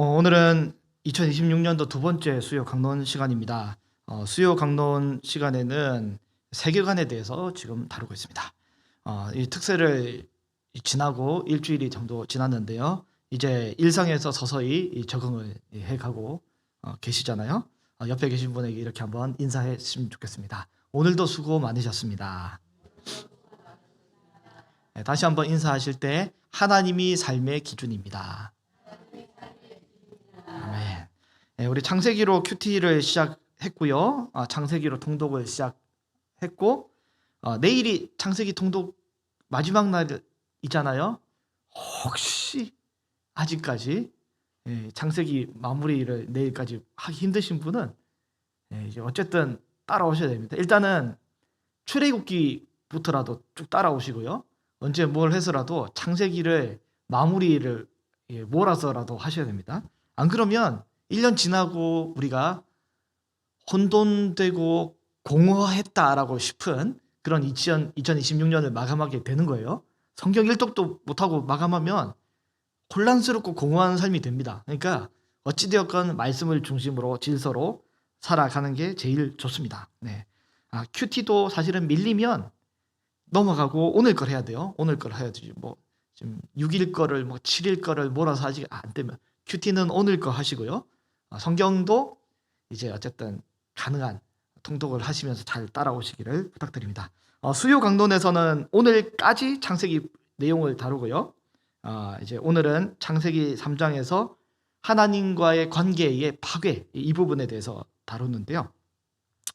오늘은 2026년도 두 번째 수요 강론 시간입니다. 수요 강론 시간에는 세계관에 대해서 지금 다루고 있습니다. 이 특세를 지나고 일주일이 정도 지났는데요. 이제 일상에서 서서히 적응을 해가고 계시잖아요. 옆에 계신 분에게 이렇게 한번 인사했으면 좋겠습니다. 오늘도 수고 많으셨습니다. 네, 다시 한번 인사하실 때 하나님이 삶의 기준입니다. 아멘. 네, 우리 창세기로 큐티를 시작했고요. 창세기로 통독을 시작했고 내일이 창세기 통독 마지막 날이잖아요. 혹시 아직까지 창세기 마무리를 내일까지 하기 힘드신 분은 이제 어쨌든 따라오셔야 됩니다. 일단은 출애굽기부터라도 쭉 따라오시고요. 언제 뭘 해서라도 창세기를 마무리를 몰아서라도 하셔야 됩니다. 안 그러면 1년 지나고 우리가 혼돈되고 공허했다라고 싶은 그런 2026년을 마감하게 되는 거예요. 성경 일독도 못하고 마감하면 혼란스럽고 공허한 삶이 됩니다. 그러니까 어찌되었건 말씀을 중심으로 질서로 살아가는 게 제일 좋습니다. 네. 큐티도 사실은 밀리면 넘어가고 오늘 걸 해야 돼요. 오늘 걸 해야지. 뭐 지금 6일 거를 7일 거를 몰아서 하지 안 되면 큐티는 오늘 거 하시고요. 성경도 이제 어쨌든 가능한 통독을 하시면서 잘 따라오시기를 부탁드립니다. 수요 강론에서는 오늘까지 창세기 내용을 다루고요. 이제 오늘은 창세기 3장에서 하나님과의 관계의 파괴 이 부분에 대해서 다루는데요.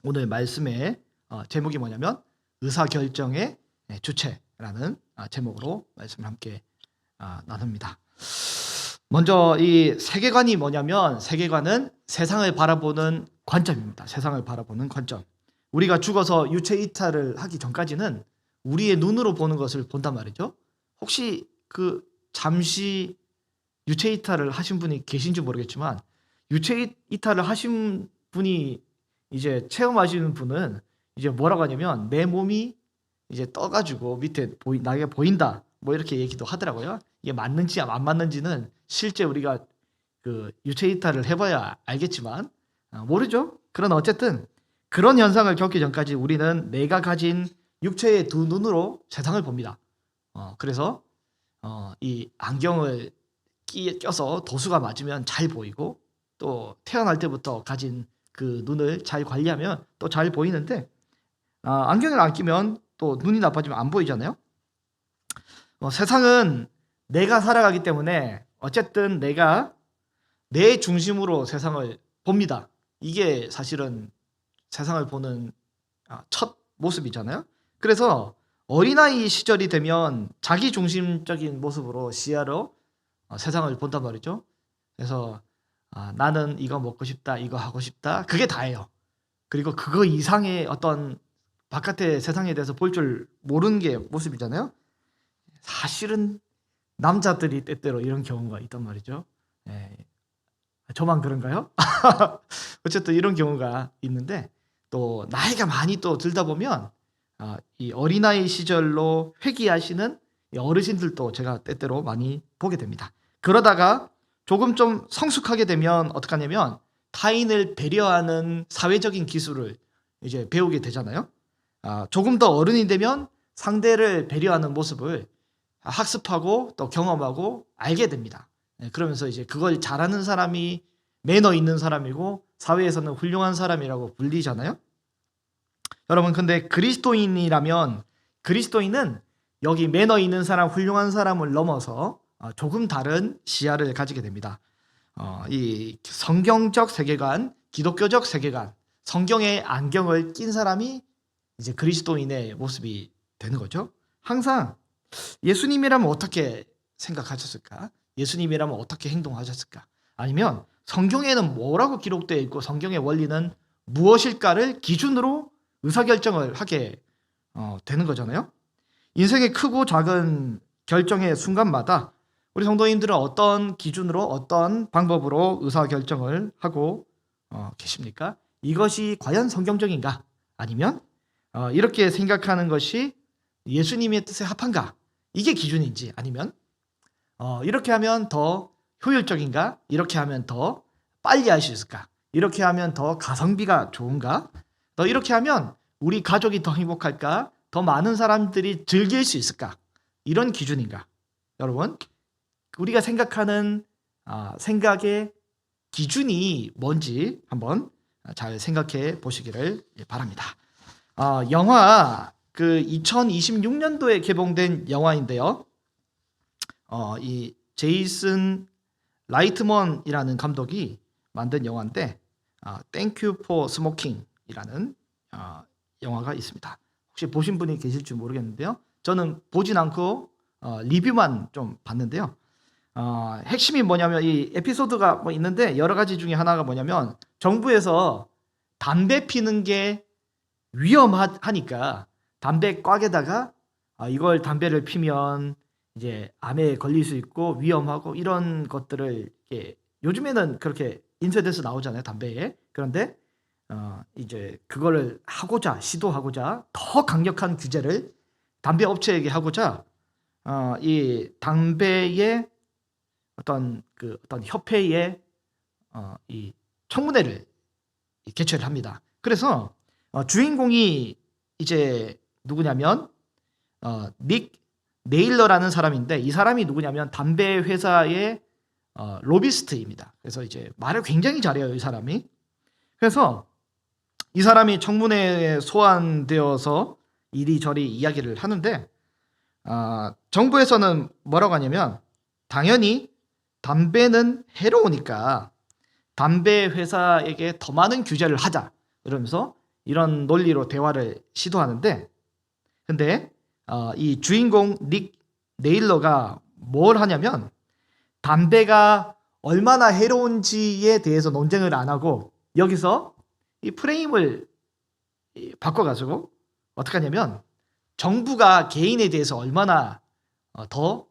오늘 말씀의 제목이 뭐냐면 의사결정의 주체라는 제목으로 말씀을 함께 나눕니다. 먼저 이 세계관이 뭐냐면 세계관은 세상을 바라보는 관점입니다. 세상을 바라보는 관점. 우리가 죽어서 유체 이탈을 하기 전까지는 우리의 눈으로 보는 것을 본단 말이죠. 혹시 잠시 유체 이탈을 하신 분이 계신지 모르겠지만 유체 이탈을 하신 분이 이제 체험하시는 분은 이제 뭐라고 하냐면 내 몸이 이제 떠가지고 밑에 나게 보인다 뭐 이렇게 얘기도 하더라고요. 이게 맞는지 안 맞는지는 실제 우리가 유체 이탈을 해봐야 알겠지만 모르죠. 그러나 어쨌든 그런 현상을 겪기 전까지 우리는 내가 가진 육체의 두 눈으로 세상을 봅니다. 그래서 이 안경을 껴서 도수가 맞으면 잘 보이고 또 태어날 때부터 가진 그 눈을 잘 관리하면 또 잘 보이는데 안경을 안 끼면 또 눈이 나빠지면 안 보이잖아요. 세상은 내가 살아가기 때문에 어쨌든 내가 내 중심으로 세상을 봅니다. 이게 사실은 세상을 보는 첫 모습이잖아요. 그래서 어린아이 시절이 되면 자기 중심적인 모습으로 시야로 세상을 본단 말이죠. 그래서 나는 이거 먹고 싶다, 이거 하고 싶다. 그게 다예요. 그리고 그거 이상의 어떤 바깥의 세상에 대해서 볼 줄 모르는 게 모습이잖아요. 사실은 남자들이 때때로 이런 경우가 있단 말이죠. 저만 그런가요? 어쨌든 이런 경우가 있는데 또 나이가 많이 또 들다 보면 이 어린아이 시절로 회귀하시는 어르신들도 제가 때때로 많이 보게 됩니다. 그러다가 조금 좀 성숙하게 되면 어떡하냐면 타인을 배려하는 사회적인 기술을 이제 배우게 되잖아요. 조금 더 어른이 되면 상대를 배려하는 모습을 학습하고 또 경험하고 알게 됩니다. 그러면서 이제 그걸 잘하는 사람이 매너 있는 사람이고 사회에서는 훌륭한 사람이라고 불리잖아요. 여러분 근데 그리스도인이라면 그리스도인은 여기 매너 있는 사람, 훌륭한 사람을 넘어서 조금 다른 시야를 가지게 됩니다. 이 성경적 세계관, 기독교적 세계관, 성경의 안경을 낀 사람이 이제 그리스도인의 모습이 되는 거죠. 항상 예수님이라면 어떻게 생각하셨을까? 예수님이라면 어떻게 행동하셨을까? 아니면 성경에는 뭐라고 기록되어 있고 성경의 원리는 무엇일까를 기준으로 의사결정을 하게 되는 거잖아요. 인생의 크고 작은 결정의 순간마다 우리 성도님들은 어떤 기준으로 어떤 방법으로 의사결정을 하고 계십니까? 이것이 과연 성경적인가? 아니면 이렇게 생각하는 것이 예수님의 뜻에 합한가? 이게 기준인지 아니면 이렇게 하면 더 효율적인가? 이렇게 하면 더 빨리 할 수 있을까? 이렇게 하면 더 가성비가 좋은가? 더 이렇게 하면 우리 가족이 더 행복할까? 더 많은 사람들이 즐길 수 있을까? 이런 기준인가? 여러분, 우리가 생각하는 생각의 기준이 뭔지 한번 잘 생각해 보시기를 바랍니다. 영화 그 2026년도에 개봉된 영화인데요. 이 제이슨 라이트먼이라는 감독이 만든 영화인데 Thank You for Smoking이라는 영화가 있습니다. 혹시 보신 분이 계실지 모르겠는데요. 저는 보진 않고 리뷰만 좀 봤는데요. 핵심이 뭐냐면 이 에피소드가 뭐 있는데 여러 가지 중에 하나가 뭐냐면 정부에서 담배 피는 게 위험하니까 담배 꽉에다가 이걸 담배를 피면 이제 암에 걸릴 수 있고 위험하고 이런 것들을 요즘에는 그렇게 인쇄돼서 나오잖아요, 담배에. 그런데 이제 그거를 시도하고자 더 강력한 규제를 담배 업체에게 하고자 이 담배의 어떤 협회의 이 청문회를 개최를 합니다. 그래서 주인공이 이제 누구냐면 닉 네일러라는 사람인데 이 사람이 누구냐면 담배 회사의 로비스트입니다. 그래서 이제 말을 굉장히 잘해요, 이 사람이. 그래서 이 사람이 청문회에 소환되어서 이리저리 이야기를 하는데 정부에서는 뭐라고 하냐면 당연히 담배는 해로우니까 담배 회사에게 더 많은 규제를 하자 이러면서 이런 논리로 대화를 시도하는데 근데 이 주인공 닉 네일러가 뭘 하냐면 담배가 얼마나 해로운지에 대해서 논쟁을 안 하고 여기서 이 프레임을 바꿔가지고 어떻게 하냐면 정부가 개인에 대해서 얼마나 더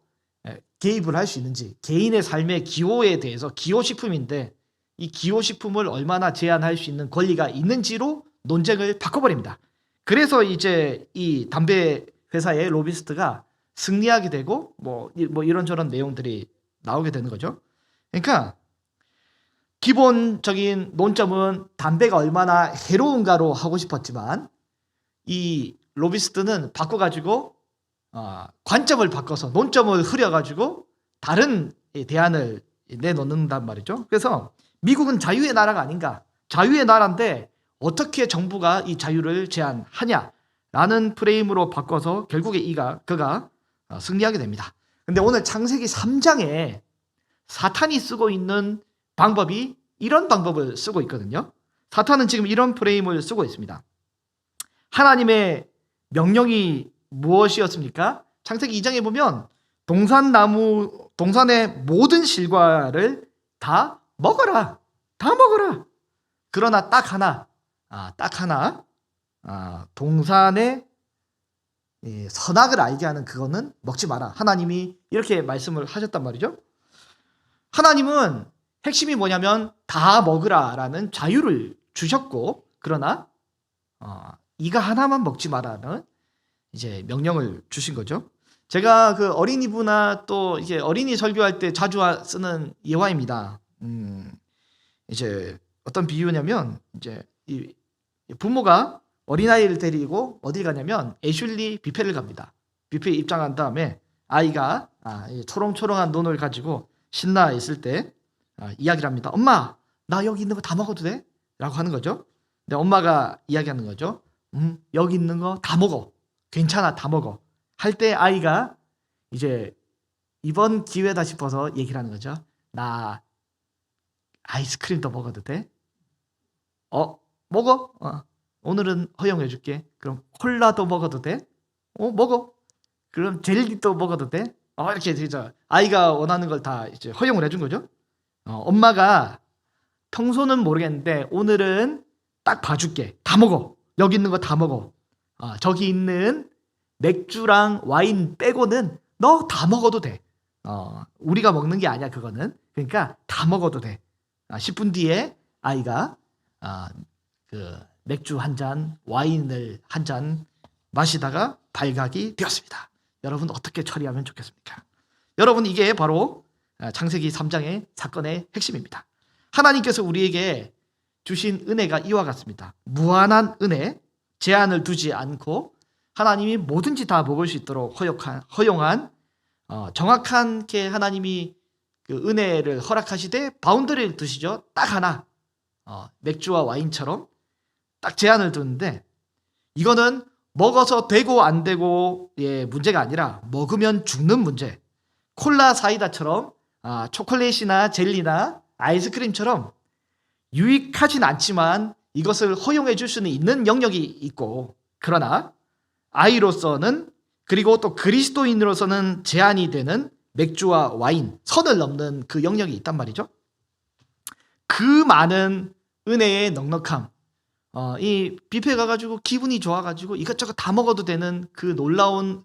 개입을 할 수 있는지 개인의 삶의 기호에 대해서 기호식품인데 이 기호식품을 얼마나 제한할 수 있는 권리가 있는지로 논쟁을 바꿔버립니다. 그래서 이제 이 담배 회사의 로비스트가 승리하게 되고 뭐 이런저런 내용들이 나오게 되는 거죠. 그러니까 기본적인 논점은 담배가 얼마나 해로운가로 하고 싶었지만 이 로비스트는 바꿔가지고 관점을 바꿔서 논점을 흐려가지고 다른 다른을 내놓는단 말이죠. 그래서 미국은 자유의 나라가 아닌가? 자유의 나라인데 어떻게 정부가 이 자유를 제한하냐라는 프레임으로 바꿔서 결국에 그가 승리하게 됩니다. 근데 오늘 창세기 3장에 사탄이 쓰고 있는 방법이 이런 방법을 쓰고 있거든요. 사탄은 지금 이런 프레임을 쓰고 있습니다. 하나님의 명령이 무엇이었습니까? 창세기 2장에 보면 동산의 모든 실과를 다 먹어라. 다 먹어라. 그러나 딱 하나, 동산의 선악을 알게 하는 그거는 먹지 마라. 하나님이 이렇게 말씀을 하셨단 말이죠. 하나님은 핵심이 뭐냐면 다 먹으라라는 자유를 주셨고, 그러나 이거 하나만 먹지 마라는 이제 명령을 주신 거죠. 제가 그 어린이부나 또 이게 어린이 설교할 때 자주 쓰는 예화입니다. 이제 어떤 비유냐면 이제 이 부모가 어린아이를 데리고 어딜 가냐면 애슐리 뷔페를 갑니다. 뷔페에 입장한 다음에 아이가 초롱초롱한 눈을 가지고 신나 있을 때 이야기를 합니다. 엄마, 나 여기 있는 거 다 먹어도 돼? 라고 하는 거죠. 근데 엄마가 이야기하는 거죠. 여기 있는 거 다 먹어. 괜찮아, 다 먹어. 할 때 아이가 이제 이번 기회다 싶어서 얘기를 하는 거죠. 나 아이스크림도 먹어도 돼? 먹어? 오늘은 허용해 줄게. 그럼 콜라도 먹어도 돼? 먹어. 그럼 젤리도 먹어도 돼? 이렇게 진짜 아이가 원하는 걸 다 이제 허용을 해준 거죠. 엄마가 평소는 모르겠는데 오늘은 딱 봐줄게. 다 먹어. 여기 있는 거 다 먹어. 저기 있는 맥주랑 와인 빼고는 너 다 먹어도 돼. 우리가 먹는 게 아니야, 그거는. 그러니까 다 먹어도 돼. 10분 뒤에 아이가 그 맥주 한 잔, 와인을 한 잔 마시다가 발각이 되었습니다. 여러분 어떻게 처리하면 좋겠습니까? 여러분 이게 바로 창세기 3장의 사건의 핵심입니다. 하나님께서 우리에게 주신 은혜가 이와 같습니다. 무한한 은혜, 제한을 두지 않고 하나님이 뭐든지 다 먹을 수 있도록 허용한 정확하게 하나님이 그 은혜를 허락하시되 바운더리를 두시죠. 딱 하나, 맥주와 와인처럼 딱 제한을 두는데, 이거는 먹어서 되고 안 되고의 문제가 아니라 먹으면 죽는 문제. 콜라 사이다처럼 초콜릿이나 젤리나 아이스크림처럼 유익하진 않지만 이것을 허용해 줄 수는 있는 영역이 있고, 그러나 아이로서는, 그리고 또 그리스도인으로서는 제한이 되는 맥주와 와인, 선을 넘는 그 영역이 있단 말이죠. 그 많은 은혜의 넉넉함, 이 뷔페 가가지고 기분이 좋아가지고 이것저것 다 먹어도 되는 그 놀라운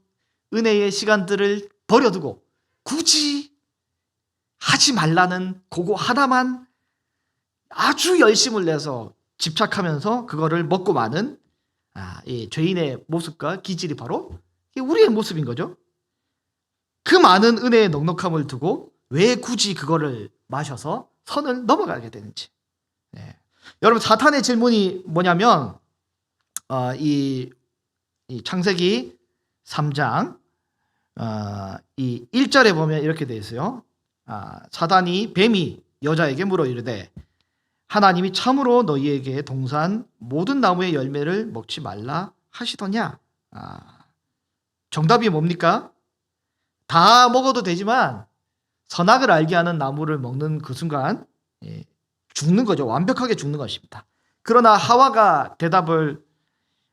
은혜의 시간들을 버려두고 굳이 하지 말라는 그거 하나만 아주 열심을 내서 집착하면서 그거를 먹고 마는 이 죄인의 모습과 기질이 바로 우리의 모습인 거죠. 그 많은 은혜의 넉넉함을 두고 왜 굳이 그거를 마셔서 선을 넘어가게 되는지. 여러분, 사탄의 질문이 뭐냐면 이 창세기 3장 이 1절에 보면 이렇게 되어 있어요. 사단이 뱀이 여자에게 물어 이르되 하나님이 참으로 너희에게 동산 모든 나무의 열매를 먹지 말라 하시더냐. 정답이 뭡니까? 다 먹어도 되지만 선악을 알게 하는 나무를 먹는 그 순간 죽는 거죠. 완벽하게 죽는 것입니다. 그러나 하와가 대답을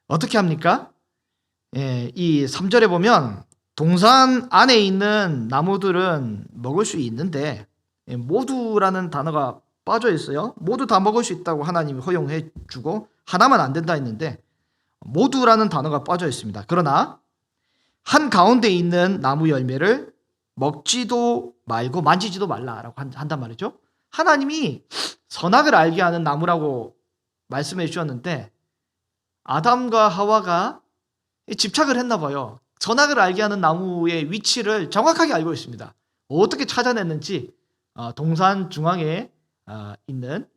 어떻게 합니까? 이 3절에 보면 동산 안에 있는 나무들은 먹을 수 있는데 모두라는 단어가 빠져 있어요. 모두 다 먹을 수 있다고 하나님이 허용해 주고 하나만 안 된다 했는데 모두라는 단어가 빠져 있습니다. 그러나 한 가운데 있는 나무 열매를 먹지도 말고 만지지도 말라라고 한단 말이죠. 하나님이 선악을 알게 하는 나무라고 말씀해 주셨는데 아담과 하와가 집착을 했나 봐요. 선악을 알게 하는 나무의 위치를 정확하게 알고 있습니다. 어떻게 찾아냈는지 동산 중앙에 있는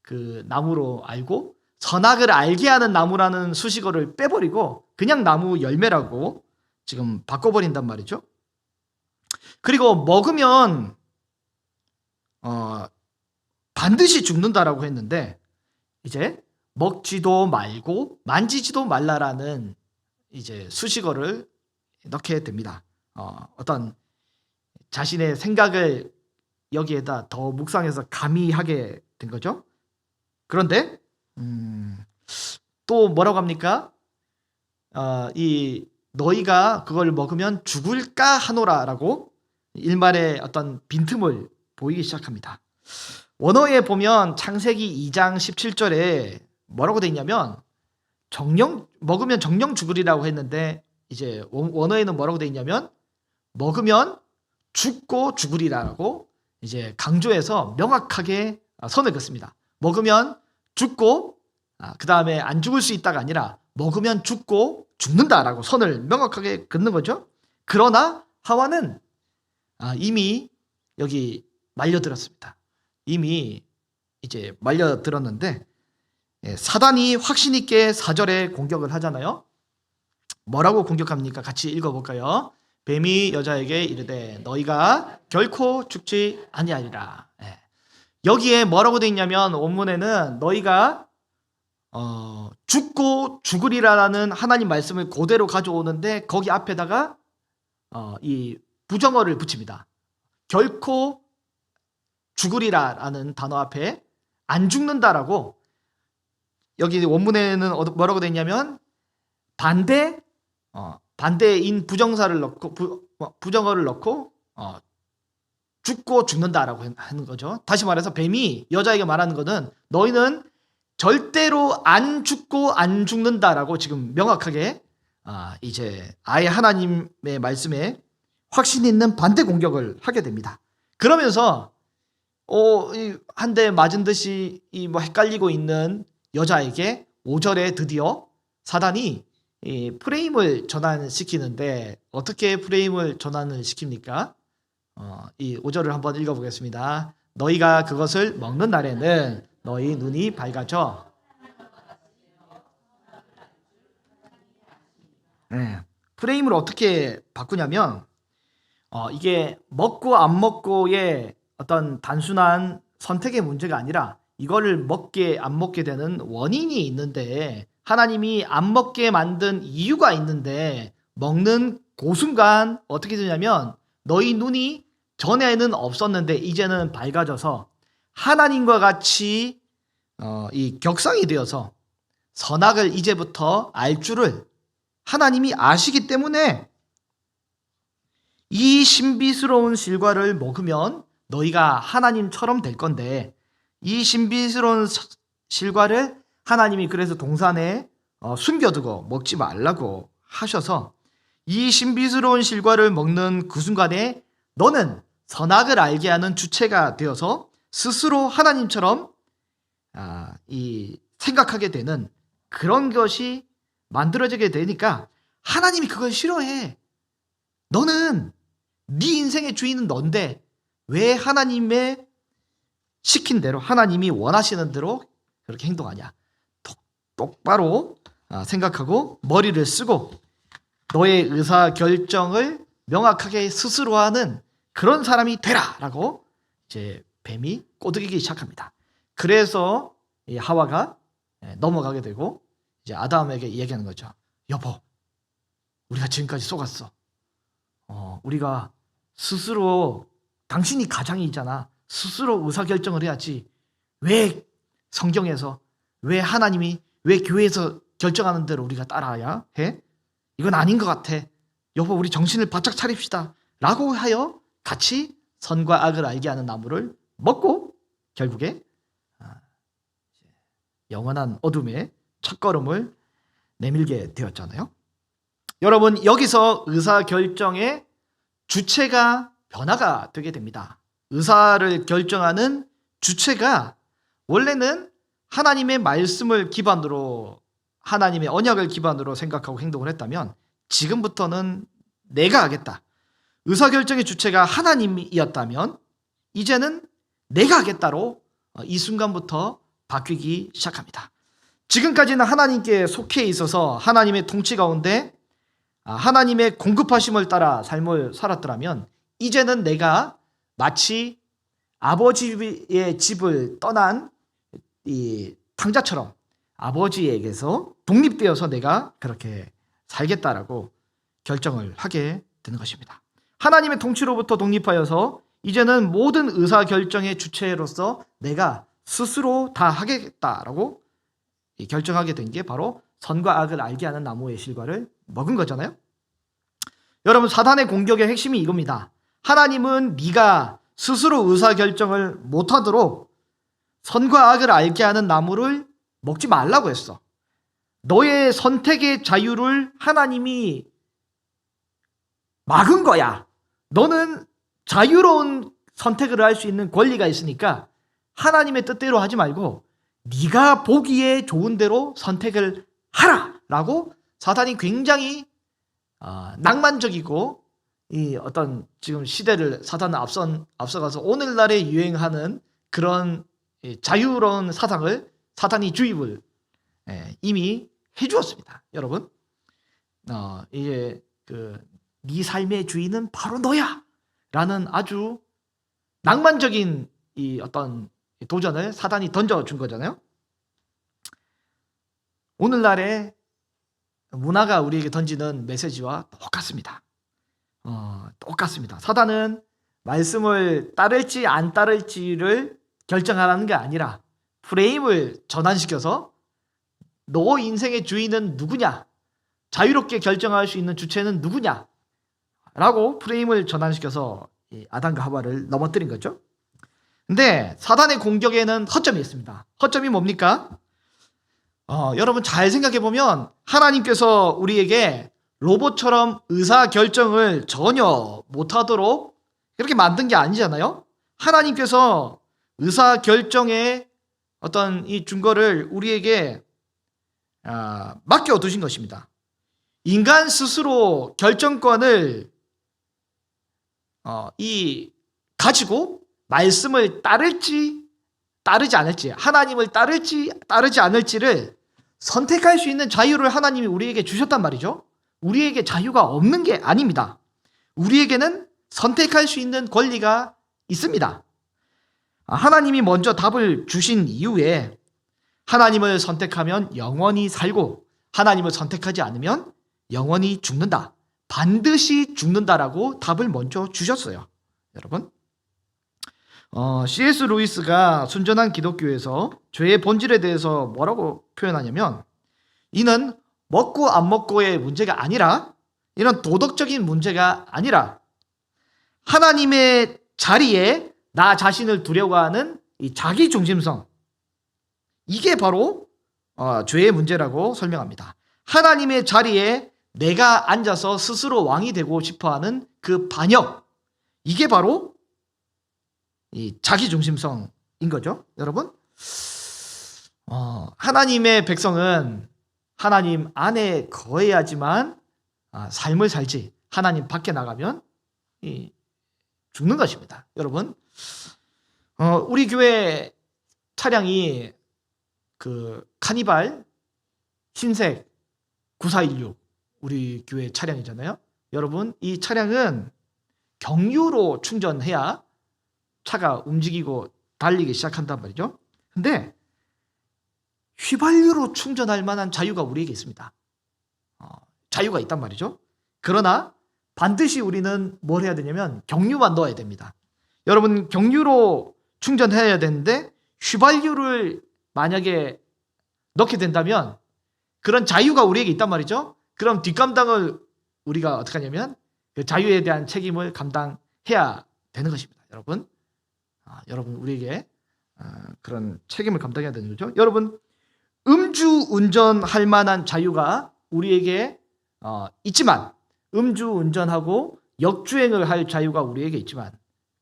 그 나무로 알고 선악을 알게 하는 나무라는 수식어를 빼버리고 그냥 나무 열매라고 지금 바꿔버린단 말이죠. 그리고 먹으면 반드시 죽는다라고 했는데 이제 먹지도 말고 만지지도 말라라는 이제 수식어를 넣게 됩니다. 어떤 자신의 생각을 여기에다 더 묵상해서 가미하게 된 거죠. 그런데 또 뭐라고 합니까? 이 너희가 그걸 먹으면 죽을까 하노라라고 일말의 어떤 빈틈을 보이기 시작합니다. 원어에 보면 창세기 2장 17절에 뭐라고 돼 있냐면 먹으면 정령 죽으리라고 했는데 이제 원어에는 뭐라고 돼 있냐면 먹으면 죽고 죽으리라고 이제 강조해서 명확하게 선을 긋습니다. 먹으면 죽고 그 다음에 안 죽을 수 있다가 아니라 먹으면 죽고 죽는다라고 선을 명확하게 긋는 거죠. 그러나 하와는 이미 여기 말려들었습니다. 이미 이제 말려들었는데 사단이 확신 있게 4절에 공격을 하잖아요. 뭐라고 공격합니까? 같이 읽어볼까요? 뱀이 여자에게 이르되 너희가 결코 죽지 아니하리라. 여기에 뭐라고 돼 있냐면 원문에는 너희가 죽고 죽으리라는 하나님 말씀을 그대로 가져오는데 거기 앞에다가 이 부정어를 붙입니다. 결코 죽으리라라는 단어 앞에 안 죽는다라고 여기 원문에는 뭐라고 돼 있냐면 반대인 부정사를 넣고 부정어를 넣고 죽고 죽는다라고 하는 거죠. 다시 말해서 뱀이 여자에게 말하는 것은 너희는 절대로 안 죽고 안 죽는다라고 지금 명확하게 이제 아예 하나님의 말씀에 확신 있는 반대 공격을 하게 됩니다. 그러면서 한 대 맞은 듯이 헷갈리고 있는 여자에게 5절에 드디어 사단이 프레임을 전환시키는데 어떻게 프레임을 전환을 시킵니까? 이 5절을 한번 읽어보겠습니다. 너희가 그것을 먹는 날에는 너희 눈이 밝아져. 네. 프레임을 어떻게 바꾸냐면 이게 먹고 안 먹고의 어떤 단순한 선택의 문제가 아니라 이거를 먹게 안 먹게 되는 원인이 있는데 하나님이 안 먹게 만든 이유가 있는데 먹는 그 순간 어떻게 되냐면 너희 눈이 전에는 없었는데 이제는 밝아져서 하나님과 같이 이 격상이 되어서 선악을 이제부터 알 줄을 하나님이 아시기 때문에 이 신비스러운 실과를 먹으면 너희가 하나님처럼 될 건데 이 신비스러운 실과를 하나님이 그래서 동산에 숨겨두고 먹지 말라고 하셔서 이 신비스러운 실과를 먹는 그 순간에 너는 선악을 알게 하는 주체가 되어서 스스로 하나님처럼 생각하게 되는 그런 것이 만들어지게 되니까 하나님이 그걸 싫어해. 너는 네 인생의 주인은 넌데 왜 하나님의 시킨 대로 하나님이 원하시는 대로 그렇게 행동하냐. 똑바로 생각하고 머리를 쓰고 너의 의사결정을 명확하게 스스로 하는 그런 사람이 되라라고 이제 뱀이 꼬드기기 시작합니다. 그래서 이 하와가 넘어가게 되고 이제 아담에게 얘기하는 거죠. 여보, 우리가 지금까지 속았어. 우리가 스스로 당신이 가장이잖아. 스스로 의사결정을 해야지. 왜 성경에서 왜 하나님이 왜 교회에서 결정하는 대로 우리가 따라야 해? 이건 아닌 것 같아. 여보, 우리 정신을 바짝 차립시다. 라고 하여 같이 선과 악을 알게 하는 나무를 먹고 결국에 영원한 어둠의 첫걸음을 내밀게 되었잖아요. 여러분, 여기서 의사결정의 주체가 변화가 되게 됩니다. 의사를 결정하는 주체가 원래는 하나님의 말씀을 기반으로 하나님의 언약을 기반으로 생각하고 행동을 했다면 지금부터는 내가 하겠다. 의사결정의 주체가 하나님이었다면 이제는 내가 하겠다로 이 순간부터 바뀌기 시작합니다. 지금까지는 하나님께 속해 있어서 하나님의 통치 가운데 하나님의 공급하심을 따라 삶을 살았더라면 이제는 내가 마치 아버지의 집을 떠난 이 탕자처럼 아버지에게서 독립되어서 내가 그렇게 살겠다라고 결정을 하게 되는 것입니다. 하나님의 통치로부터 독립하여서 이제는 모든 의사결정의 주체로서 내가 스스로 다 하겠다라고 결정하게 된 게 바로 선과 악을 알게 하는 나무의 실과를 먹은 거잖아요. 여러분, 사단의 공격의 핵심이 이겁니다. 하나님은 네가 스스로 의사결정을 못하도록 선과 악을 알게 하는 나무를 먹지 말라고 했어. 너의 선택의 자유를 하나님이 막은 거야. 너는 자유로운 선택을 할 수 있는 권리가 있으니까 하나님의 뜻대로 하지 말고 네가 보기에 좋은 대로 선택을 하라라고 사단이 굉장히 낭만적이고 이 어떤 지금 시대를 사단은 앞서가서 오늘날에 유행하는 그런 자유로운 사상을 사단이 주입을 이미 해주었습니다. 여러분, 이게 네 삶의 주인은 바로 너야라는 아주 낭만적인 이 어떤 도전을 사단이 던져준 거잖아요. 오늘날의 문화가 우리에게 던지는 메시지와 똑같습니다. 똑같습니다. 사단은 말씀을 따를지 안 따를지를 결정하라는 게 아니라 프레임을 전환시켜서 너 인생의 주인은 누구냐? 자유롭게 결정할 수 있는 주체는 누구냐? 라고 프레임을 전환시켜서 아담과 하와를 넘어뜨린 거죠. 근데 사단의 공격에는 허점이 있습니다. 허점이 뭡니까? 여러분 잘 생각해 보면 하나님께서 우리에게 로봇처럼 의사결정을 전혀 못하도록 그렇게 만든 게 아니잖아요. 하나님께서 의사결정의 어떤 이 증거를 우리에게 맡겨두신 것입니다. 인간 스스로 결정권을 이 가지고 말씀을 따르지 않을지, 하나님을 따르지 따르지 않을지를 선택할 수 있는 자유를 하나님이 우리에게 주셨단 말이죠. 우리에게 자유가 없는 게 아닙니다. 우리에게는 선택할 수 있는 권리가 있습니다. 하나님이 먼저 답을 주신 이후에 하나님을 선택하면 영원히 살고 하나님을 선택하지 않으면 영원히 죽는다. 반드시 죽는다라고 답을 먼저 주셨어요. 여러분, C.S. 루이스가 순전한 기독교에서 죄의 본질에 대해서 뭐라고 표현하냐면, 이는 먹고 안 먹고의 문제가 아니라, 이런 도덕적인 문제가 아니라 하나님의 자리에 나 자신을 두려고 하는 이 자기 중심성, 이게 바로 죄의 문제라고 설명합니다. 하나님의 자리에 내가 앉아서 스스로 왕이 되고 싶어하는 그 반역, 이게 바로 이 자기 중심성인 거죠. 여러분, 하나님의 백성은 하나님 안에 거해야지만 삶을 살지, 하나님 밖에 나가면 죽는 것입니다. 여러분, 우리 교회 차량이 그 카니발 흰색 9416 우리 교회 차량이잖아요. 여러분, 이 차량은 경유로 충전해야 차가 움직이고 달리기 시작한단 말이죠. 근데 휘발유로 충전할 만한 자유가 우리에게 있습니다. 자유가 있단 말이죠. 그러나 반드시 우리는 뭘 해야 되냐면 경유만 넣어야 됩니다. 여러분, 경유로 충전해야 되는데 휘발유를 만약에 넣게 된다면 그런 자유가 우리에게 있단 말이죠. 그럼 뒷감당을 우리가 어떻게 하냐면 그 자유에 대한 책임을 감당해야 되는 것입니다. 여러분 우리에게 그런 책임을 감당해야 되는 거죠. 여러분, 음주 운전할 만한 자유가 우리에게 있지만, 음주 운전하고 역주행을 할 자유가 우리에게 있지만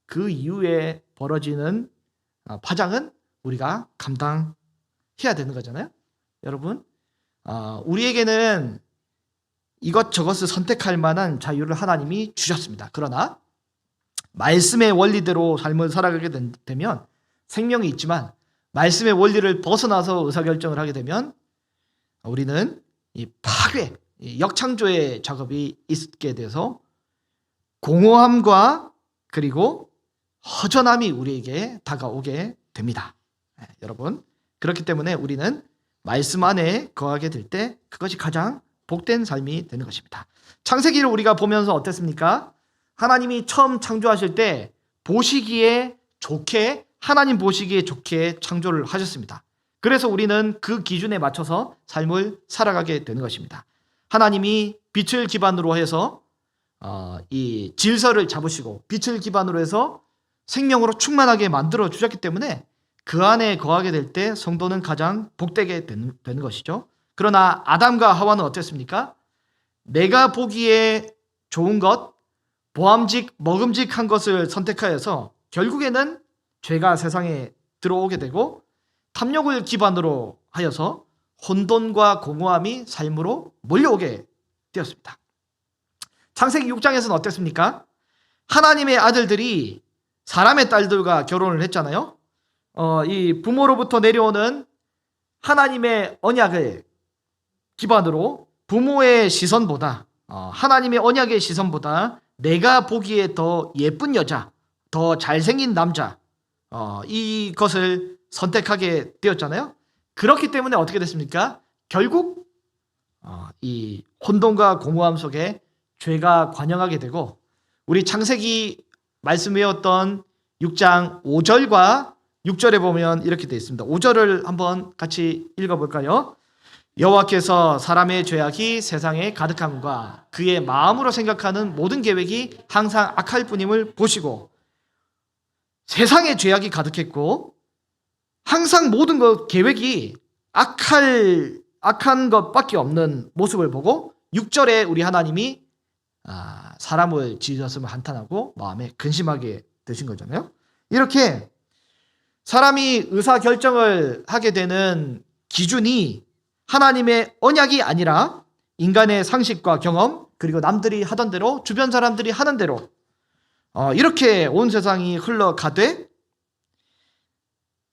그 이후에 벌어지는 파장은 우리가 감당해야 되는 거잖아요. 여러분, 우리에게는 이것저것을 선택할 만한 자유를 하나님이 주셨습니다. 그러나 말씀의 원리대로 삶을 살아가게 되면 생명이 있지만, 말씀의 원리를 벗어나서 의사결정을 하게 되면 우리는 이 파괴, 이 역창조의 작업이 있게 돼서 공허함과 그리고 허전함이 우리에게 다가오게 됩니다. 여러분, 그렇기 때문에 우리는 말씀 안에 거하게 될 때 그것이 가장 복된 삶이 되는 것입니다. 창세기를 우리가 보면서 어땠습니까? 하나님이 처음 창조하실 때 보시기에 좋게, 하나님 보시기에 좋게 창조를 하셨습니다. 그래서 우리는 그 기준에 맞춰서 삶을 살아가게 되는 것입니다. 하나님이 빛을 기반으로 해서 이 질서를 잡으시고 빛을 기반으로 해서 생명으로 충만하게 만들어 주셨기 때문에 그 안에 거하게 될 때 성도는 가장 복되게 되는 것이죠. 그러나 아담과 하와는 어땠습니까? 내가 보기에 좋은 것, 보암직, 먹음직한 것을 선택하여서 결국에는 죄가 세상에 들어오게 되고 탐욕을 기반으로 하여서 혼돈과 공허함이 삶으로 몰려오게 되었습니다. 창세기 6장에서는 어땠습니까? 하나님의 아들들이 사람의 딸들과 결혼을 했잖아요. 이 부모로부터 내려오는 하나님의 언약을 기반으로 부모의 시선보다, 하나님의 언약의 시선보다 내가 보기에 더 예쁜 여자, 더 잘생긴 남자, 이것을 선택하게 되었잖아요. 그렇기 때문에 어떻게 됐습니까? 결국 이 혼돈과 공허함 속에 죄가 관영하게 되고, 우리 창세기 말씀 외웠던 6장 5절과 6절에 보면 이렇게 되어 있습니다. 5절을 한번 같이 읽어볼까요? 여호와께서 사람의 죄악이 세상에 가득함과 그의 마음으로 생각하는 모든 계획이 항상 악할 뿐임을 보시고, 세상에 죄악이 가득했고 항상 모든 것 계획이 악한 것밖에 없는 모습을 보고 6절에 우리 하나님이 사람을 지으셨음을 한탄하고 마음에 근심하게 되신 거잖아요. 이렇게 사람이 의사결정을 하게 되는 기준이 하나님의 언약이 아니라 인간의 상식과 경험, 그리고 남들이 하던 대로, 주변 사람들이 하는 대로 이렇게 온 세상이 흘러가되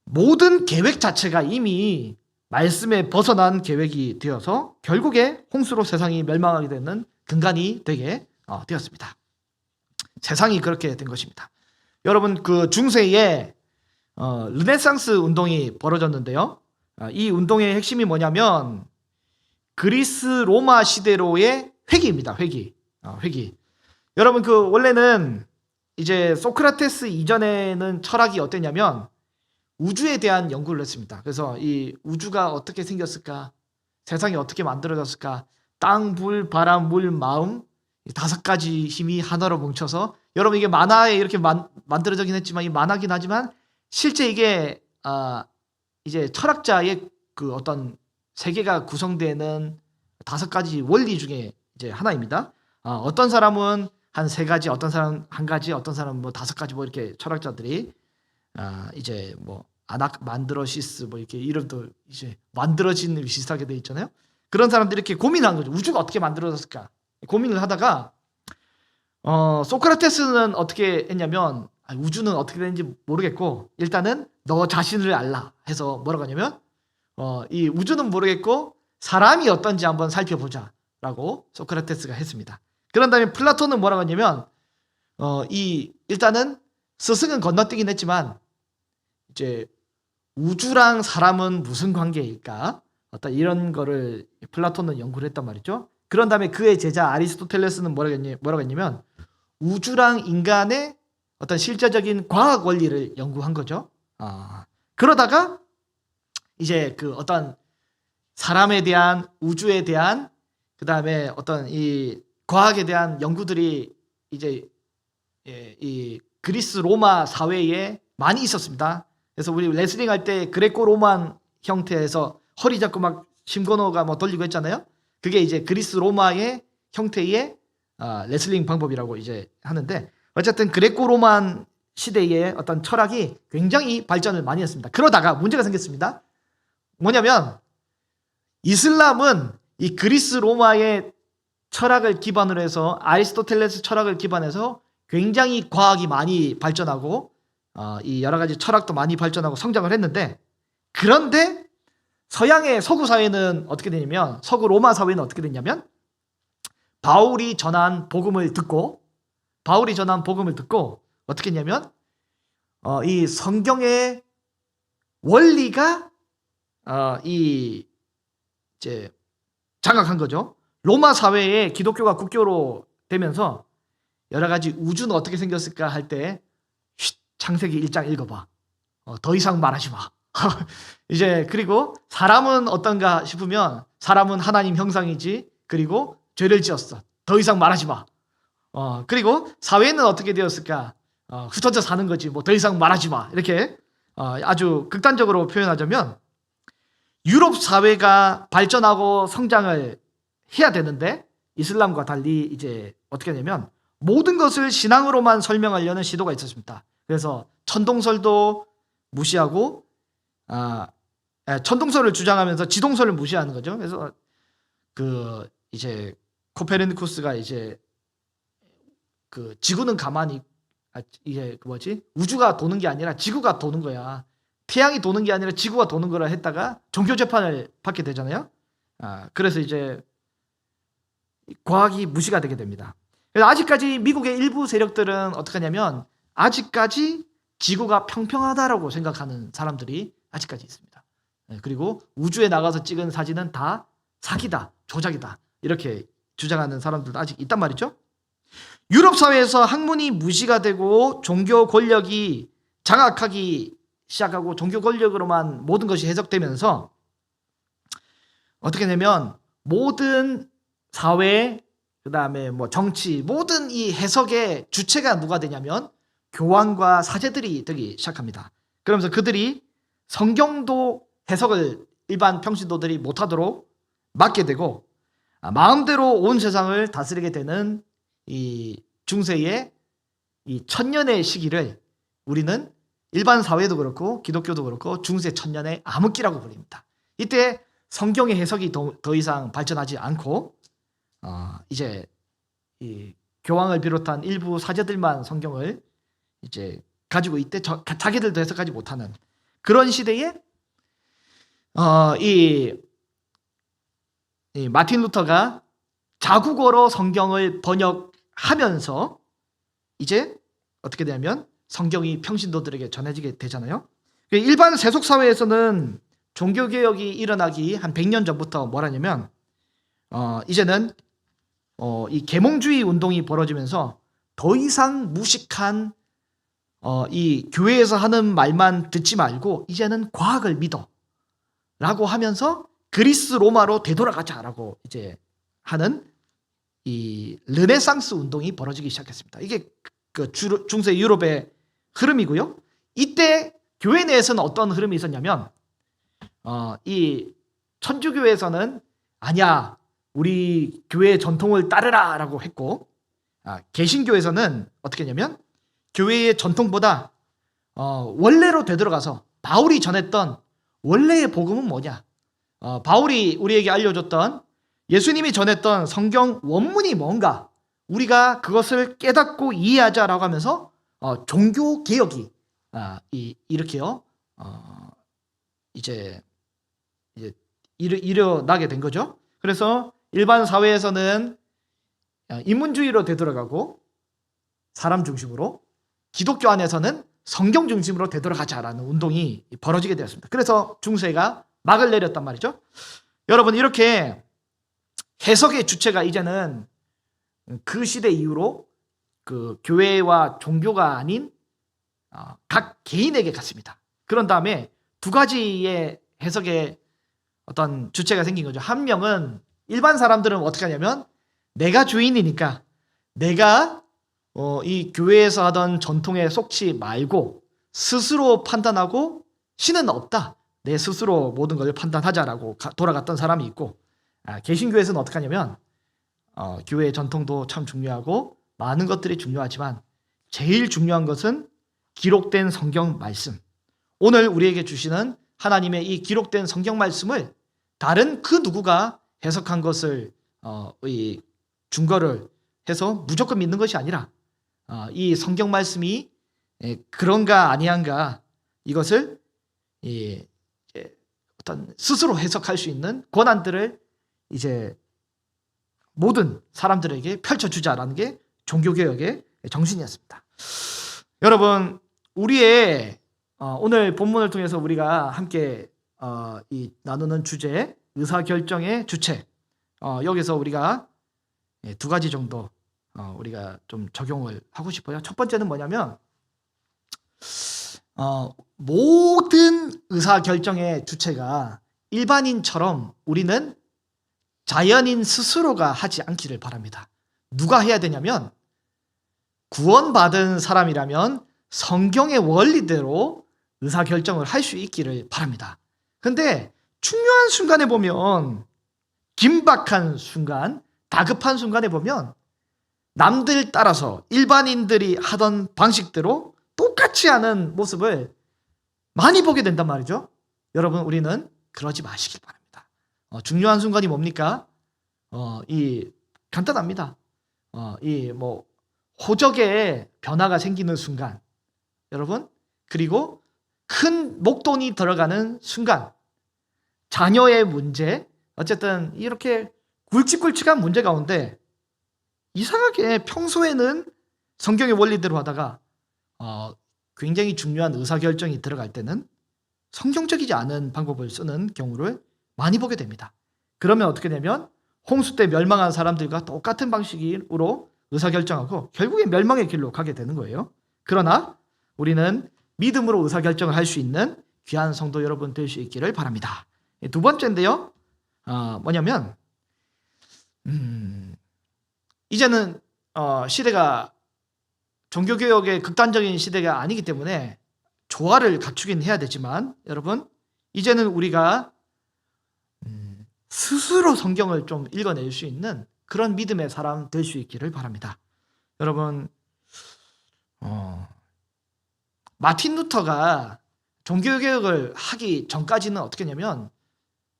모든 계획 자체가 이미 말씀에 벗어난 계획이 되어서 결국에 홍수로 세상이 멸망하게 되는 근간이 되게 되었습니다. 세상이 그렇게 된 것입니다. 여러분, 그 중세에 르네상스 운동이 벌어졌는데요. 이 운동의 핵심이 뭐냐면 그리스 로마 시대로의 회귀입니다. 회귀. 여러분, 그 원래는 이제 소크라테스 이전에는 철학이 어땠냐면 우주에 대한 연구를 했습니다. 그래서 이 우주가 어떻게 생겼을까? 세상이 어떻게 만들어졌을까? 땅, 불, 바람, 물, 마음, 이 5가지 힘이 하나로 뭉쳐서, 여러분 이게 만화에 이렇게 만들어지긴 했지만 이 만화긴 하지만 실제 이게 이제 철학자의 그 어떤 세계가 구성되는 5가지 원리 중에 이제 하나입니다. 어떤 사람은 한 3가지, 어떤 사람은 1가지, 어떤 사람은 뭐 5가지, 뭐 이렇게 철학자들이 이제 뭐 만드러시스 뭐 이렇게 이름도 이제 만들어진 비슷하게 돼 있잖아요. 그런 사람들이 이렇게 고민한 거죠. 우주가 어떻게 만들어졌을까 고민을 하다가 소크라테스는 어떻게 했냐면 우주는 어떻게 되는지 모르겠고 일단은 너 자신을 알라 해서 뭐라고 하냐면 이 우주는 모르겠고 사람이 어떤지 한번 살펴보자 라고 소크라테스가 했습니다. 그런 다음에 플라톤은 뭐라고 하냐면 일단은 스승은 건너뛰긴 했지만 이제 우주랑 사람은 무슨 관계일까? 어떤 이런 거를 플라톤은 연구를 했단 말이죠. 그런 다음에 그의 제자 아리스토텔레스는 뭐라고 했냐면 우주랑 인간의 어떤 실제적인 과학 원리를 연구한 거죠. 그러다가 이제 그 어떤 사람에 대한 우주에 대한 그 다음에 어떤 이 과학에 대한 연구들이 이제 이 그리스 로마 사회에 많이 있었습니다. 그래서 우리 레슬링 할 때 그레코 로만 형태에서 허리 잡고 막 심건호가 뭐 돌리고 했잖아요. 그게 이제 그리스 로마의 형태의 레슬링 방법이라고 이제 하는데 어쨌든 그레코 로만 시대의 어떤 철학이 굉장히 발전을 많이 했습니다. 그러다가 문제가 생겼습니다. 뭐냐면 이슬람은 이 그리스 로마의 철학을 기반으로 해서 아리스토텔레스 철학을 기반해서 굉장히 과학이 많이 발전하고 이 여러 가지 철학도 많이 발전하고 성장을 했는데 그런데 서양의 서구 사회는 어떻게 되냐면 서구 로마 사회는 어떻게 됐냐면 바울이 전한 복음을 듣고 어떻게 했냐면 이 성경의 원리가 이제 장악한 거죠. 로마 사회에 기독교가 국교로 되면서 여러 가지 우주는 어떻게 생겼을까 할 때 창세기 1장 읽어봐. 더 이상 말하지 마. 이제 그리고 사람은 어떤가 싶으면 사람은 하나님 형상이지. 그리고 죄를 지었어. 더 이상 말하지 마. 그리고 사회는 어떻게 되었을까? 흩어져 사는 거지. 뭐 더 이상 말하지 마. 이렇게 아주 극단적으로 표현하자면 유럽 사회가 발전하고 성장을 해야 되는데 이슬람과 달리 이제 어떻게 하냐면 모든 것을 신앙으로만 설명하려는 시도가 있었습니다. 그래서 천동설도 무시하고 천동설을 주장하면서 지동설을 무시하는 거죠. 그래서 그 이제 코페르니쿠스가 이제 그 지구는 가만히 이게 그 뭐지? 우주가 도는 게 아니라 지구가 도는 거야. 태양이 도는 게 아니라 지구가 도는 거라 했다가 종교 재판을 받게 되잖아요. 그래서 이제 과학이 무시가 되게 됩니다. 그래서 아직까지 미국의 일부 세력들은 어떻게 하냐면 아직까지 지구가 평평하다라고 생각하는 사람들이 아직까지 있습니다. 그리고 우주에 나가서 찍은 사진은 다 사기다, 조작이다 이렇게 주장하는 사람들도 아직 있단 말이죠. 유럽 사회에서 학문이 무시가 되고 종교 권력이 장악하기 시작하고 종교 권력으로만 모든 것이 해석되면서 어떻게 되면 모든 사회 그다음에 뭐 정치 모든 이 해석의 주체가 누가 되냐면 교황과 사제들이 되기 시작합니다. 그러면서 그들이 성경도 해석을 일반 평신도들이 못하도록 막게 되고 마음대로 온 세상을 다스리게 되는 이 중세의 이 천년의 시기를 우리는 일반 사회도 그렇고 기독교도 그렇고 중세 천년의 암흑기라고 부릅니다. 이때 성경의 해석이 더 이상 발전하지 않고 이제 이 교황을 비롯한 일부 사제들만 성경을 이제 가지고 있대. 자기들도 해석하지 못하는 그런 시대에 이 마틴 루터가 자국어로 성경을 번역하면서 이제 어떻게 되냐면 성경이 평신도들에게 전해지게 되잖아요. 일반 세속 사회에서는 종교개혁이 일어나기 한 100년 전부터 뭐라냐면 이제는 이 계몽주의 운동이 벌어지면서 더 이상 무식한 이 교회에서 하는 말만 듣지 말고 이제는 과학을 믿어 라고 하면서 그리스 로마로 되돌아가자라고 이제 하는 이 르네상스 운동이 벌어지기 시작했습니다. 이게 그 중세 유럽의 흐름이고요. 이때 교회 내에서는 어떤 흐름이 있었냐면 이 천주교에서는 아니야 우리 교회의 전통을 따르라라고 했고 개신교에서는 어떻게 했냐면 교회의 전통보다 원래로 되돌아가서 바울이 전했던 원래의 복음은 뭐냐? 바울이 우리에게 알려줬던 예수님이 전했던 성경 원문이 뭔가 우리가 그것을 깨닫고 이해하자라고 하면서 종교 개혁이 이렇게요 이제 일어나게 된 거죠. 그래서 일반 사회에서는 인문주의로 되돌아가고 사람 중심으로, 기독교 안에서는 성경 중심으로 되돌아가자라는 운동이 벌어지게 되었습니다. 그래서 중세가 막을 내렸단 말이죠. 여러분 이렇게 해석의 주체가 이제는 그 시대 이후로 그 교회와 종교가 아닌 각 개인에게 갔습니다. 그런 다음에 두 가지의 해석의 어떤 주체가 생긴 거죠. 한 명은 일반 사람들은 어떻게 하냐면 내가 주인이니까 내가 이 교회에서 하던 전통에 속지 말고 스스로 판단하고 신은 없다. 내 스스로 모든 것을 판단하자라고 돌아갔던 사람이 있고 개신교에서는 어떻게 하냐면 교회의 전통도 참 중요하고 많은 것들이 중요하지만 제일 중요한 것은 기록된 성경 말씀. 오늘 우리에게 주시는 하나님의 이 기록된 성경 말씀을 다른 그 누구가 해석한 것을 증거를 해서 무조건 믿는 것이 아니라 이 성경 말씀이 그런가 아니한가 이것을 어떤 스스로 해석할 수 있는 권한들을 이제 모든 사람들에게 펼쳐주자라는 게 종교개혁의 정신이었습니다. 여러분 우리의 오늘 본문을 통해서 우리가 함께 나누는 주제 의사결정의 주체 여기서 우리가 두 가지 정도 우리가 좀 적용을 하고 싶어요. 첫 번째는 뭐냐면 모든 의사결정의 주체가 일반인처럼 우리는 자연인 스스로가 하지 않기를 바랍니다. 누가 해야 되냐면 구원받은 사람이라면 성경의 원리대로 의사결정을 할 수 있기를 바랍니다. 근데 중요한 순간에 보면 긴박한 순간, 다급한 순간에 보면 남들 따라서 일반인들이 하던 방식대로 똑같이 하는 모습을 많이 보게 된단 말이죠. 여러분 우리는 그러지 마시길 바랍니다. 중요한 순간이 뭡니까? 간단합니다. 호적에 변화가 생기는 순간, 여러분 그리고 큰 목돈이 들어가는 순간, 자녀의 문제, 어쨌든 이렇게 굵직굵직한 문제 가운데 이상하게 평소에는 성경의 원리대로 하다가 굉장히 중요한 의사결정이 들어갈 때는 성경적이지 않은 방법을 쓰는 경우를 많이 보게 됩니다. 그러면 어떻게 되면 홍수 때 멸망한 사람들과 똑같은 방식으로 의사결정하고 결국에 멸망의 길로 가게 되는 거예요. 그러나 우리는 믿음으로 의사결정을 할 수 있는 귀한 성도 여러분 될 수 있기를 바랍니다. 두 번째인데요. 뭐냐면 이제는 시대가 종교개혁의 극단적인 시대가 아니기 때문에 조화를 갖추긴 해야 되지만 여러분 이제는 우리가 스스로 성경을 좀 읽어낼 수 있는 그런 믿음의 사람 될 수 있기를 바랍니다. 여러분 마틴 루터가 종교개혁을 하기 전까지는 어떻게 했냐면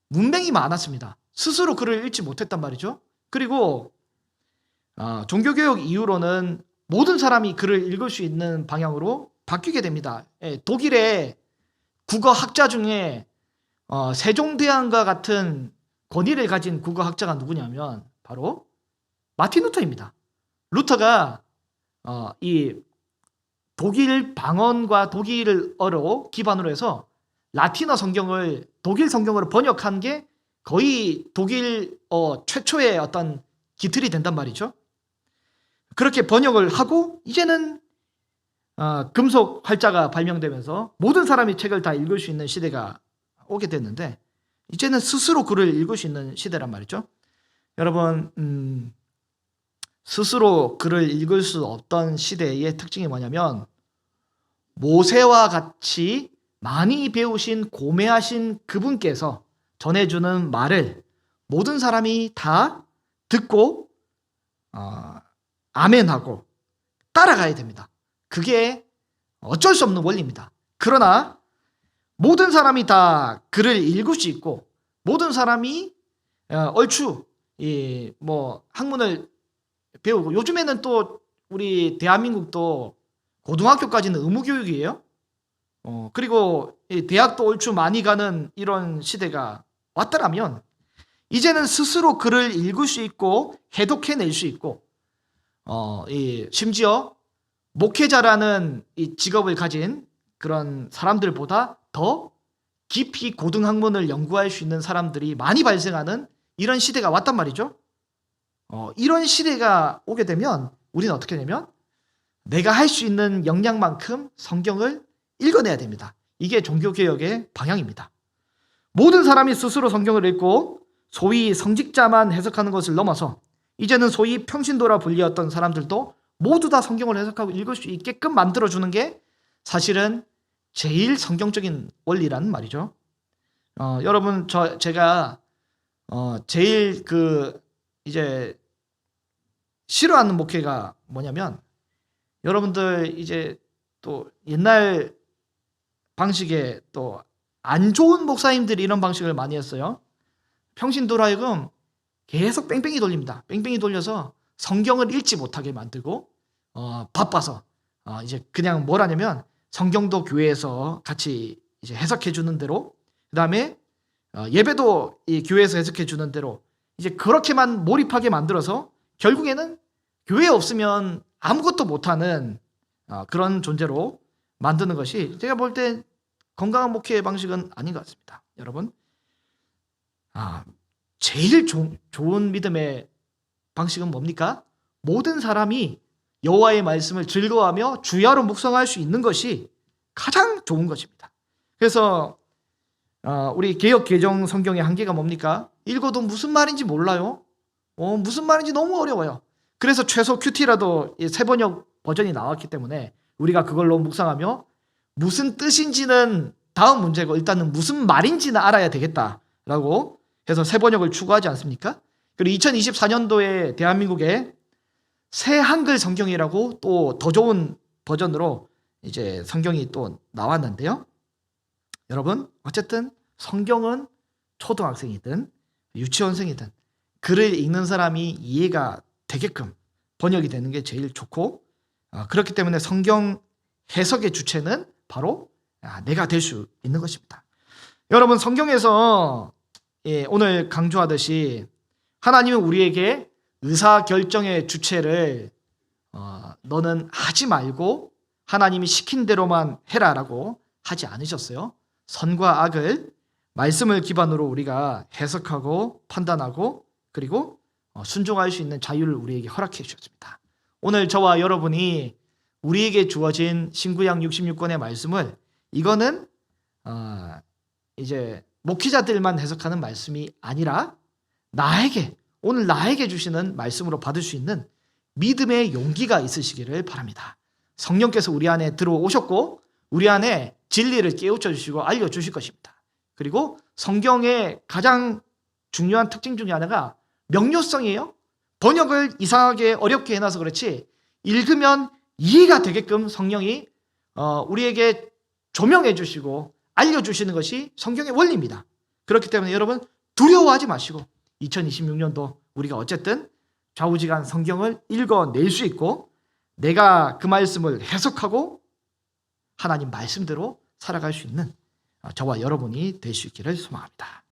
문맹이 많았습니다. 스스로 글을 읽지 못했단 말이죠. 그리고 종교개혁 이후로는 모든 사람이 글을 읽을 수 있는 방향으로 바뀌게 됩니다. 독일의 국어학자 중에 세종대왕과 같은 권위를 가진 국어학자가 누구냐면 바로 마틴 루터입니다. 루터가 이 독일 방언과 독일어로 기반으로 해서 라틴어 성경을 독일 성경으로 번역한 게 거의 독일 최초의 어떤 기틀이 된단 말이죠. 그렇게 번역을 하고 이제는 금속 활자가 발명되면서 모든 사람이 책을 다 읽을 수 있는 시대가 오게 됐는데 이제는 스스로 글을 읽을 수 있는 시대란 말이죠. 여러분 스스로 글을 읽을 수 없던 시대의 특징이 뭐냐면 모세와 같이 많이 배우신 고매하신 그분께서 전해주는 말을 모든 사람이 다 듣고 아멘하고 따라가야 됩니다. 그게 어쩔 수 없는 원리입니다. 그러나 모든 사람이 다 글을 읽을 수 있고 모든 사람이 얼추 학문을 배우고 요즘에는 또 우리 대한민국도 고등학교까지는 의무교육이에요. 그리고 대학도 얼추 많이 가는 이런 시대가 왔더라면 이제는 스스로 글을 읽을 수 있고 해독해낼 수 있고 심지어 목회자라는 이 직업을 가진 그런 사람들보다 더 깊이 고등학문을 연구할 수 있는 사람들이 많이 발생하는 이런 시대가 왔단 말이죠. 이런 시대가 오게 되면 우리는 어떻게 되냐면 내가 할 수 있는 역량만큼 성경을 읽어내야 됩니다. 이게 종교개혁의 방향입니다. 모든 사람이 스스로 성경을 읽고 소위 성직자만 해석하는 것을 넘어서 이제는 소위 평신도라 불리었던 사람들도 모두 다 성경을 해석하고 읽을 수 있게끔 만들어주는 게 사실은 제일 성경적인 원리라는 말이죠. 여러분 제가 제일 이제 싫어하는 목회가 뭐냐면 여러분들 이제 또 옛날 방식에 또 안 좋은 목사님들이 이런 방식을 많이 했어요. 평신도로 하여금 계속 뺑뺑이 돌립니다. 뺑뺑이 돌려서 성경을 읽지 못하게 만들고 바빠서 이제 그냥 뭘 하냐면 성경도 교회에서 같이 이제 해석해 주는 대로 그다음에 예배도 이 교회에서 해석해 주는 대로 이제 그렇게만 몰입하게 만들어서 결국에는 교회 없으면 아무것도 못하는 그런 존재로 만드는 것이 제가 볼 때 건강한 목회의 방식은 아닌 것 같습니다. 여러분 제일 좋은 믿음의 방식은 뭡니까? 모든 사람이 여호와의 말씀을 즐거워하며 주야로 묵상할 수 있는 것이 가장 좋은 것입니다. 그래서 우리 개역 개정 성경의 한계가 뭡니까? 읽어도 무슨 말인지 몰라요. 무슨 말인지 너무 어려워요. 그래서 최소 큐티라도 세번역 버전이 나왔기 때문에 우리가 그걸로 묵상하며 무슨 뜻인지는 다음 문제고 일단은 무슨 말인지는 알아야 되겠다라고 해서 세번역을 추구하지 않습니까? 그리고 2024년도에 대한민국에 새 한글 성경이라고 또 더 좋은 버전으로 이제 성경이 또 나왔는데요. 여러분 어쨌든 성경은 초등학생이든 유치원생이든 글을 읽는 사람이 이해가 되게끔 번역이 되는 게 제일 좋고 그렇기 때문에 성경 해석의 주체는 바로 내가 될 수 있는 것입니다. 여러분 성경에서 오늘 강조하듯이 하나님은 우리에게 의사결정의 주체를 너는 하지 말고 하나님이 시킨 대로만 해라라고 하지 않으셨어요. 선과 악을 말씀을 기반으로 우리가 해석하고 판단하고 그리고 순종할 수 있는 자유를 우리에게 허락해 주셨습니다. 오늘 저와 여러분이 우리에게 주어진 신구약 66권의 말씀을 이거는 이제 목회자들만 해석하는 말씀이 아니라 오늘 나에게 주시는 말씀으로 받을 수 있는 믿음의 용기가 있으시기를 바랍니다. 성령께서 우리 안에 들어오셨고 우리 안에 진리를 깨우쳐 주시고 알려주실 것입니다. 그리고 성경의 가장 중요한 특징 중에 하나가 명료성이에요. 번역을 이상하게 어렵게 해놔서 그렇지 읽으면 이해가 되게끔 성령이 우리에게 조명해 주시고 알려주시는 것이 성경의 원리입니다. 그렇기 때문에 여러분 두려워하지 마시고 2026년도 우리가 어쨌든 좌우지간 성경을 읽어낼 수 있고 내가 그 말씀을 해석하고 하나님 말씀대로 살아갈 수 있는 저와 여러분이 될 수 있기를 소망합니다.